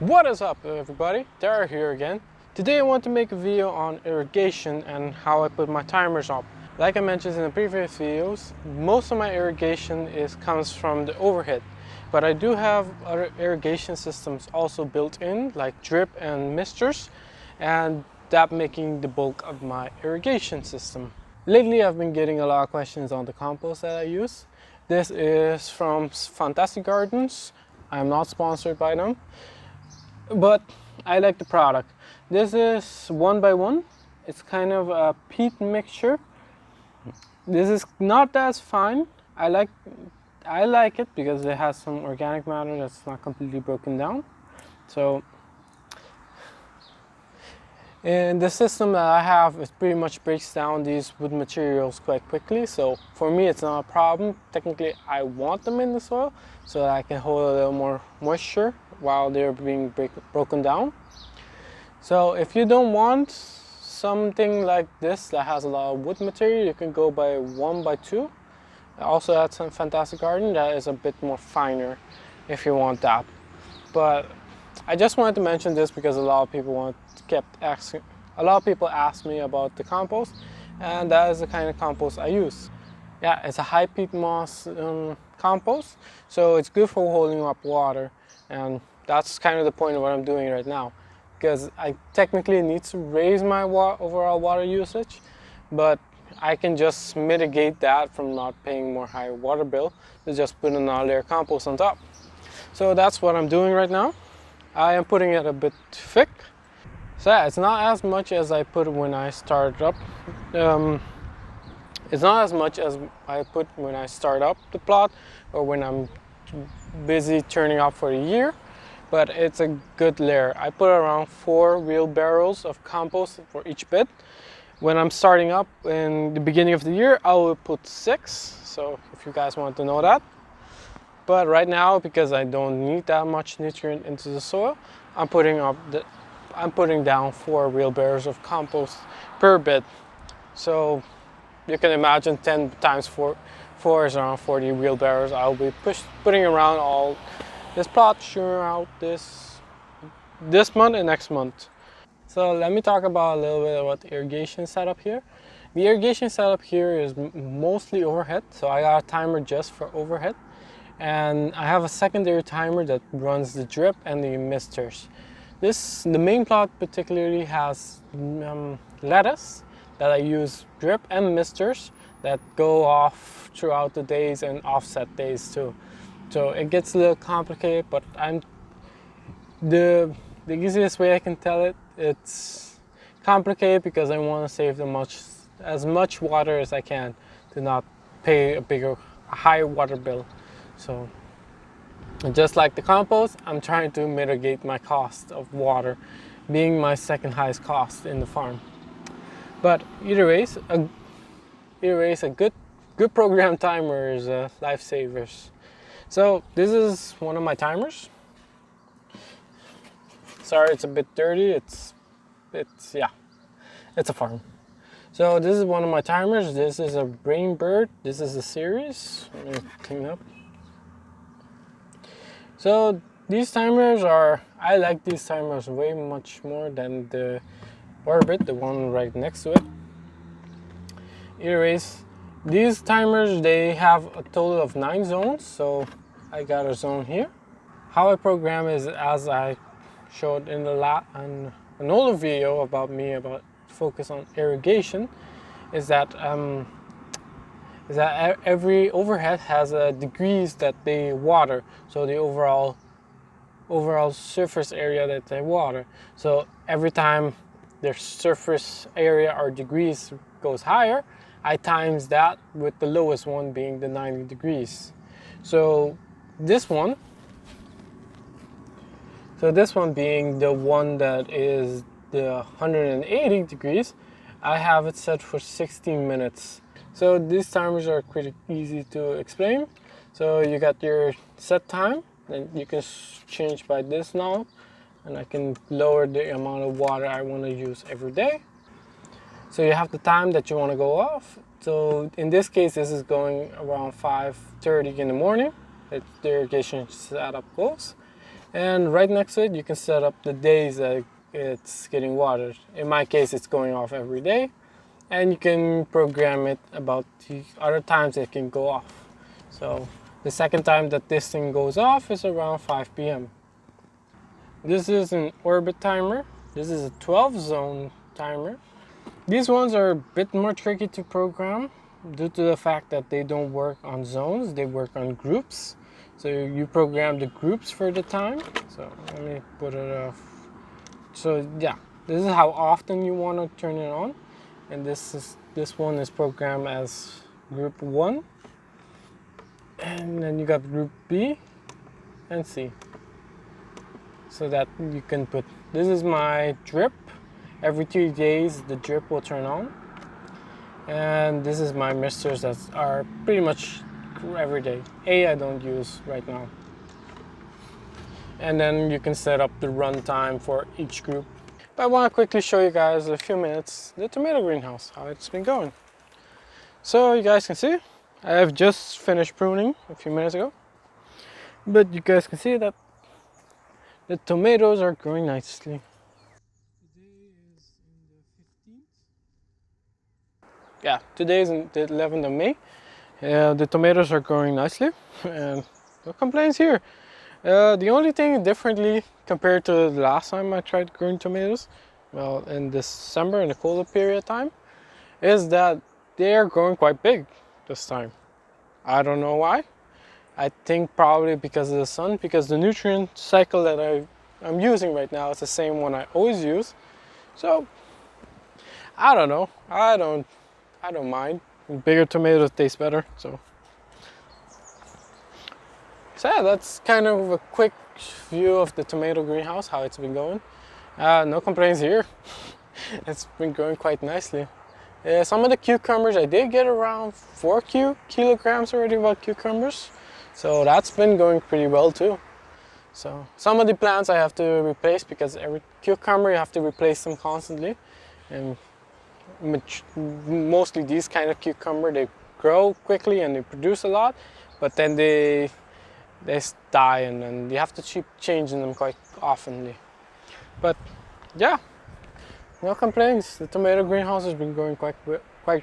What is up, everybody? Dara here again. Today I want to make a video on irrigation and how I put my timers up. Like I mentioned in the previous videos, most of my irrigation comes from the overhead, but I do have other irrigation systems also built in, like drip and misters, and that making the bulk of my irrigation system. Lately I've been getting a lot of questions on the compost that I use. This is from Fantastic Gardens. I'm not sponsored by them, but I like the product. This is 1x1. It's kind of a peat mixture. This is not as fine. I like it because it has some organic matter that's not completely broken down. So, and the system that I have is pretty much breaks down these wood materials quite quickly. So for me, it's not a problem. Technically, I want them in the soil so that I can hold a little more moisture while they're being broken down. So if you don't want something like this that has a lot of wood material, you can go by 1x2. I also had some Fantastic Garden that is a bit more finer if you want that. But I just wanted to mention this because a lot of people ask me about the compost, and that is the kind of compost I use. Yeah, it's a high peat moss compost, so it's good for holding up water, and that's kind of the point of what I'm doing right now, because I technically need to raise my overall water usage, but I can just mitigate that from not paying more high water bill to just put another layer of compost on top. So that's what I'm doing right now. I am putting it a bit thick. So yeah, it's not as much as I put when I start up. It's not as much as I put when I start up the plot or when I'm busy turning up for the year, but it's a good layer. I put around 4 wheelbarrows of compost for each bed. When I'm starting up in the beginning of the year, I will put 6, so if you guys want to know that. But right now, because I don't need that much nutrient into the soil, I'm putting down 4 wheelbarrows of compost per bed. So you can imagine 10 times 4 is around 40 wheelbarrows. I'll be putting around all this plot throughout this month and next month. So let me talk about a little bit about the irrigation setup here. The irrigation setup here is mostly overhead, so I got a timer just for overhead. And I have a secondary timer that runs the drip and the misters. The main plot particularly has lettuce that I use drip and misters that go off throughout the days and offset days too. So it gets a little complicated, but the easiest way I can tell it, it's complicated because I want to save as much water as I can to not pay a high water bill. So just like the compost, I'm trying to mitigate my cost of water being my second highest cost in the farm. But either ways, a good program timer is lifesavers. So this is one of my timers. Sorry, it's a bit dirty. It's a farm. So this is one of my timers. This is a Rainbird. This is a series. Let me clean up. So these timers I like these timers way much more than the Orbit, the one right next to it. Anyways, these timers, they have a total of 9 zones, so I got a zone here. How I program is as I showed in an older video about focus on irrigation, is that every overhead has a degrees that they water, so the overall surface area that they water. So every time their surface area or degrees goes higher, I times that with the lowest one being the 90 degrees. So this one being the one that is the 180 degrees, I have it set for 16 minutes. So these timers are pretty easy to explain. So you got your set time, and you can change by this knob, and I can lower the amount of water I want to use every day. So you have the time that you want to go off. So in this case, this is going around 5:30 in the morning. The irrigation setup goes. And right next to it, you can set up the days that it's getting watered. In my case, it's going off every day. And you can program it about the other times it can go off. So the second time that this thing goes off is around 5 p.m. This is an orbit timer. This is a 12 zone timer. These ones are a bit more tricky to program due to the fact that they don't work on zones, they work on groups. So you program the groups for the time. So let me put it off. So yeah, this is how often you want to turn it on. And this one is programmed as group 1. And then you got group B and C. So that you can put, this is my drip. Every 3 days the drip will turn on. And this is my misters that are pretty much every day. I don't use right now. And then you can set up the run time for each group. But I want to quickly show you guys a few minutes the tomato greenhouse, how it's been going. So you guys can see, I have just finished pruning a few minutes ago. But you guys can see that the tomatoes are growing nicely. Today is in the 15th. Yeah, today is the 11th of May. The tomatoes are growing nicely and no complaints here. The only thing differently compared to the last time I tried growing tomatoes, well, in December in the colder period of time, is that they are growing quite big this time. I don't know why. I think probably because of the sun, because the nutrient cycle that I'm using right now is the same one I always use. So I don't know. I don't mind. Bigger tomatoes taste better. So yeah, that's kind of a quick view of the tomato greenhouse, how it's been going. No complaints here. It's been growing quite nicely. Some of the cucumbers, I did get around 4 kilograms already of cucumbers. So that's been going pretty well too. So some of the plants I have to replace because every cucumber you have to replace them constantly. And mostly these kind of cucumber, they grow quickly and they produce a lot, but then they die and then you have to keep changing them quite oftenly. But yeah, no complaints. The tomato greenhouse has been going quite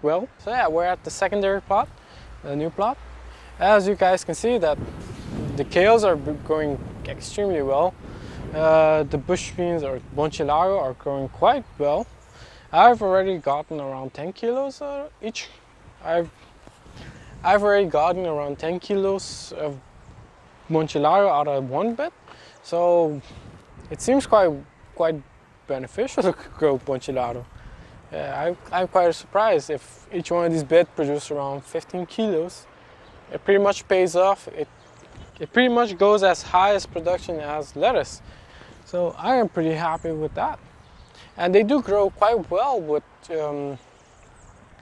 well. So yeah, we're at the secondary plot, the new plot. As you guys can see that the kales are growing extremely well. The bush beans or bonchilaro are growing quite well. I've already gotten around 10 kilos each. I've already gotten around 10 kilos of bonchilaro out of one bed, so it seems quite beneficial to grow bonchilaro. I'm quite surprised if each one of these beds produce around 15 kilos. It pretty much pays off. It pretty much goes as high as production as lettuce. So I am pretty happy with that. And they do grow quite well with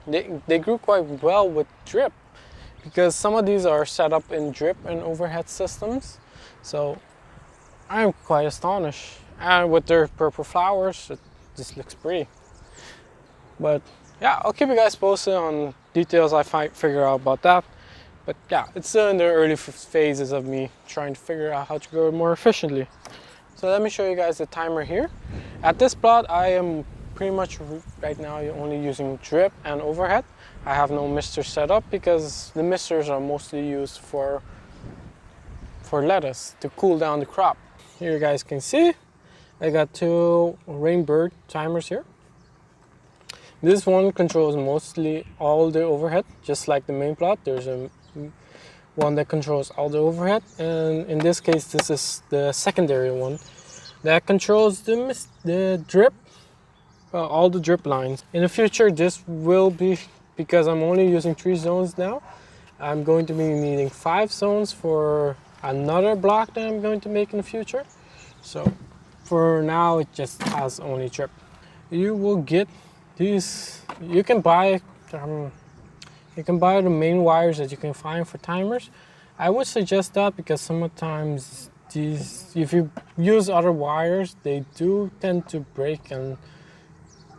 they grew quite well with drip, because some of these are set up in drip and overhead systems. So I'm quite astonished. And with their purple flowers, it just looks pretty. But yeah, I'll keep you guys posted on details I figure out about that. But yeah, it's still in the early phases of me trying to figure out how to grow it more efficiently. So let me show you guys the timer here. At this plot, I am pretty much right now only using drip and overhead. I have no mister set up because the misters are mostly used for lettuce to cool down the crop. Here you guys can see I got 2 Rainbird timers here. This one controls mostly all the overhead, just like the main plot. There's a one that controls all the overhead, and in this case this is the secondary one that controls the drip, all the drip lines. In the future this will be, because I'm only using 3 zones now, I'm going to be needing 5 zones for another block that I'm going to make in the future. So for now it just has only drip. You will get these, you can buy the main wires that you can find for timers. I would suggest that because sometimes these, if you use other wires, they do tend to break and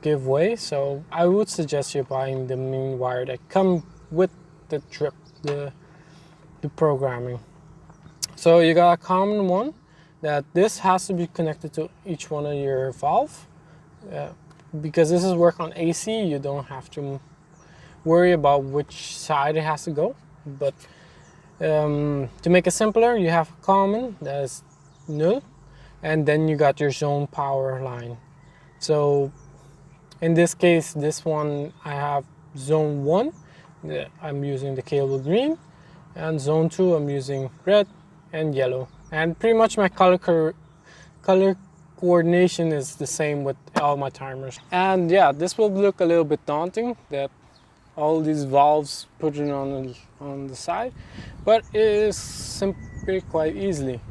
give way. So I would suggest you buying the main wire that come with the drip, the programming. So you got a common one that this has to be connected to each one of your valve. Because this is work on AC, you don't have to worry about which side it has to go. But to make it simpler, you have common, that is null, and then you got your zone power line. So in this case, this one I have zone 1, I'm using the cable green, and zone 2 I'm using red and yellow. And pretty much my color coordination is the same with all my timers. And yeah, this will look a little bit daunting, that all these valves put it on the side, but it is simply quite easily.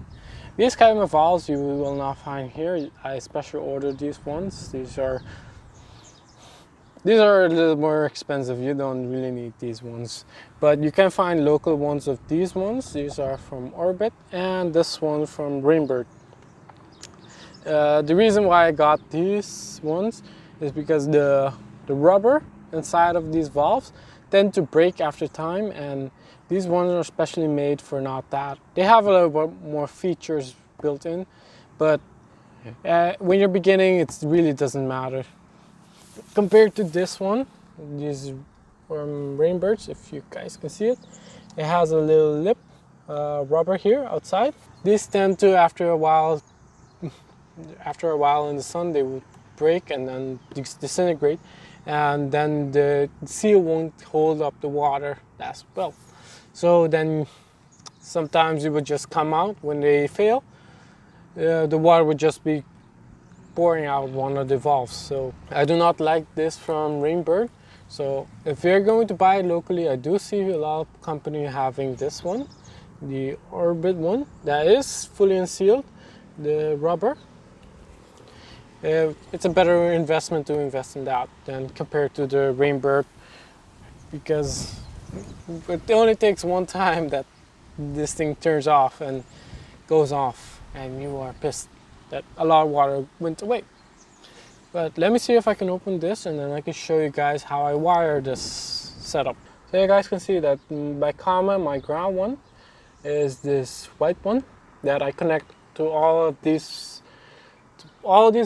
These kind of valves you will not find here. I specially ordered these ones. These are a little more expensive. You don't really need these ones, but you can find local ones of these ones. These are from Orbit, and this one from Rainbird. The reason why I got these ones is because the rubber inside of these valves tend to break after time, and these ones are specially made for not that. They have a little bit more features built in, but when you're beginning, it really doesn't matter. Compared to this one, these from Rainbirds, if you guys can see it, it has a little lip rubber here outside. These tend to, after a while in the sun, they will break and then disintegrate, and then the seal won't hold up the water as well. So then sometimes it would just come out when they fail. The water would just be pouring out one of the valves. So I do not like this from Rainbird. So if you're going to buy it locally, I do see a lot of companies having this one, the Orbit one, that is fully unsealed, the rubber. It's a better investment to invest in that than compared to the Rainbird, because it only takes one time that this thing turns off and goes off, and you are pissed that a lot of water went away. But let me see if I can open this, and then I can show you guys how I wire this setup. So you guys can see that by comma, my ground one is this white one that I connect to all of these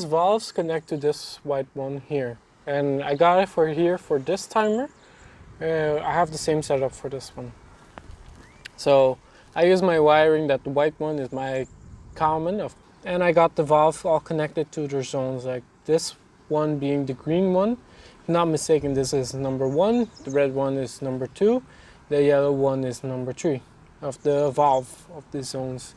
valves connect to this white one here, and I got it for this timer. I have the same setup for this one. So I use my wiring that the white one is my common, and I got the valve all connected to their zones, like this one being the green one. If not mistaken, this is number 1, the red one is number 2, the yellow one is number 3 of the valve of the zones.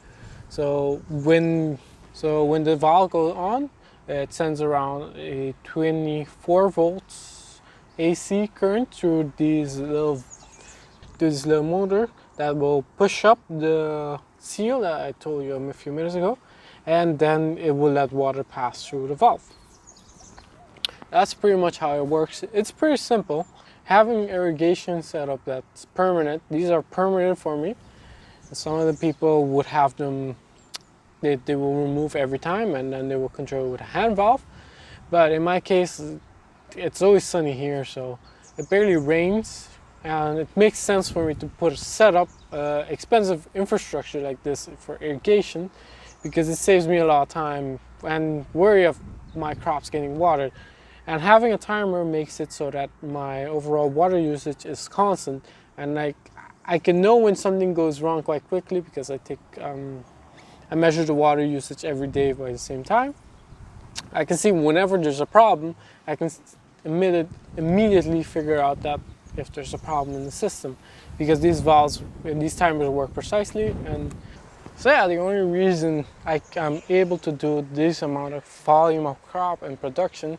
So when the valve goes on, it sends around a 24 volts AC current through this little motor that will push up the seal that I told you a few minutes ago, and then it will let water pass through the valve. That's pretty much how it works. It's pretty simple. Having irrigation setup that's permanent, these are permanent for me. Some of the people would have them, they will remove every time, and then they will control it with a hand valve. But in my case, it's always sunny here, so it barely rains, and it makes sense for me to put a setup, expensive infrastructure like this for irrigation, because it saves me a lot of time and worry of my crops getting watered. And having a timer makes it so that my overall water usage is constant, and I can know when something goes wrong quite quickly, because I measure the water usage every day by the same time. I can see whenever there's a problem, I can immediately figure out that if there's a problem in the system, because these valves and these timers work precisely. And so yeah, the only reason I'm able to do this amount of volume of crop and production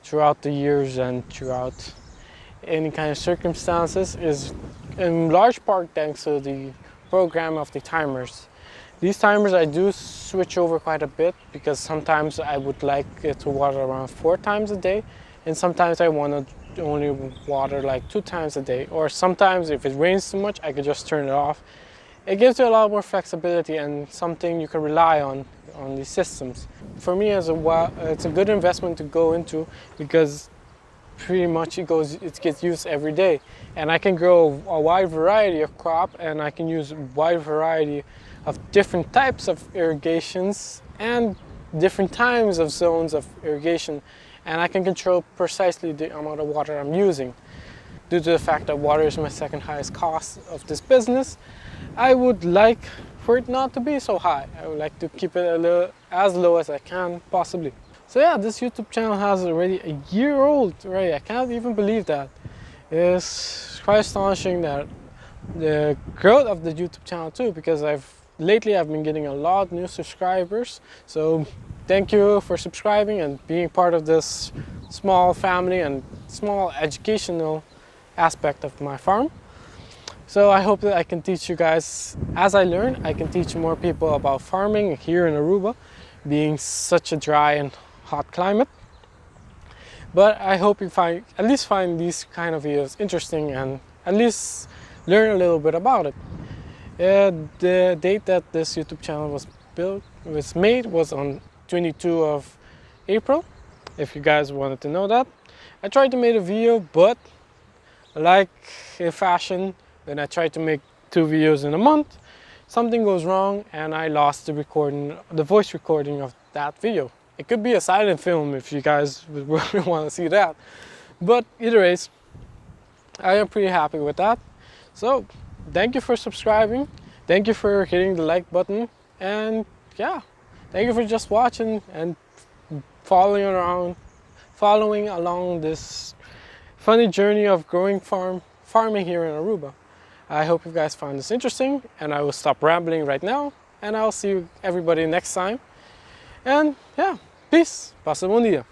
throughout the years and throughout any kind of circumstances is in large part thanks to the program of the timers. These timers I do switch over quite a bit, because sometimes I would like it to water around 4 times a day, and sometimes I want to only water like 2 times a day, or sometimes if it rains too much I could just turn it off. It gives you a lot more flexibility and something you can rely on these systems. For me, it's a good investment to go into, because pretty much it gets used every day. And I can grow a wide variety of crop, and I can use a wide variety of different types of irrigations and different times of zones of irrigation, and I can control precisely the amount of water I'm using. Due to the fact that water is my second highest cost of this business, I would like for it not to be so high. I would like to keep it a little as low as I can possibly. So yeah, this YouTube channel has already a year old already. I can't even believe that. It's quite astonishing that the growth of the YouTube channel too, because lately I've been getting a lot of new subscribers. So thank you for subscribing and being part of this small family and small educational aspect of my farm. So I hope that I can teach you guys, as I learn, I can teach more people about farming here in Aruba, being such a dry and hot climate. But I hope you at least find these kind of videos interesting and at least learn a little bit about it. The date that this YouTube channel was made was on 22 of April, if you guys wanted to know that. I tried to make a video, but like in fashion, when I tried to make 2 videos in a month, something goes wrong and I lost the voice recording of that video. It could be a silent film if you guys really want to see that. But either ways, I am pretty happy with that. So thank you for subscribing. Thank you for hitting the like button. And yeah, thank you for just watching and following along this funny journey of farming here in Aruba. I hope you guys found this interesting, and I will stop rambling right now, and I'll see everybody next time. And yeah, peace. Pasa bom dia.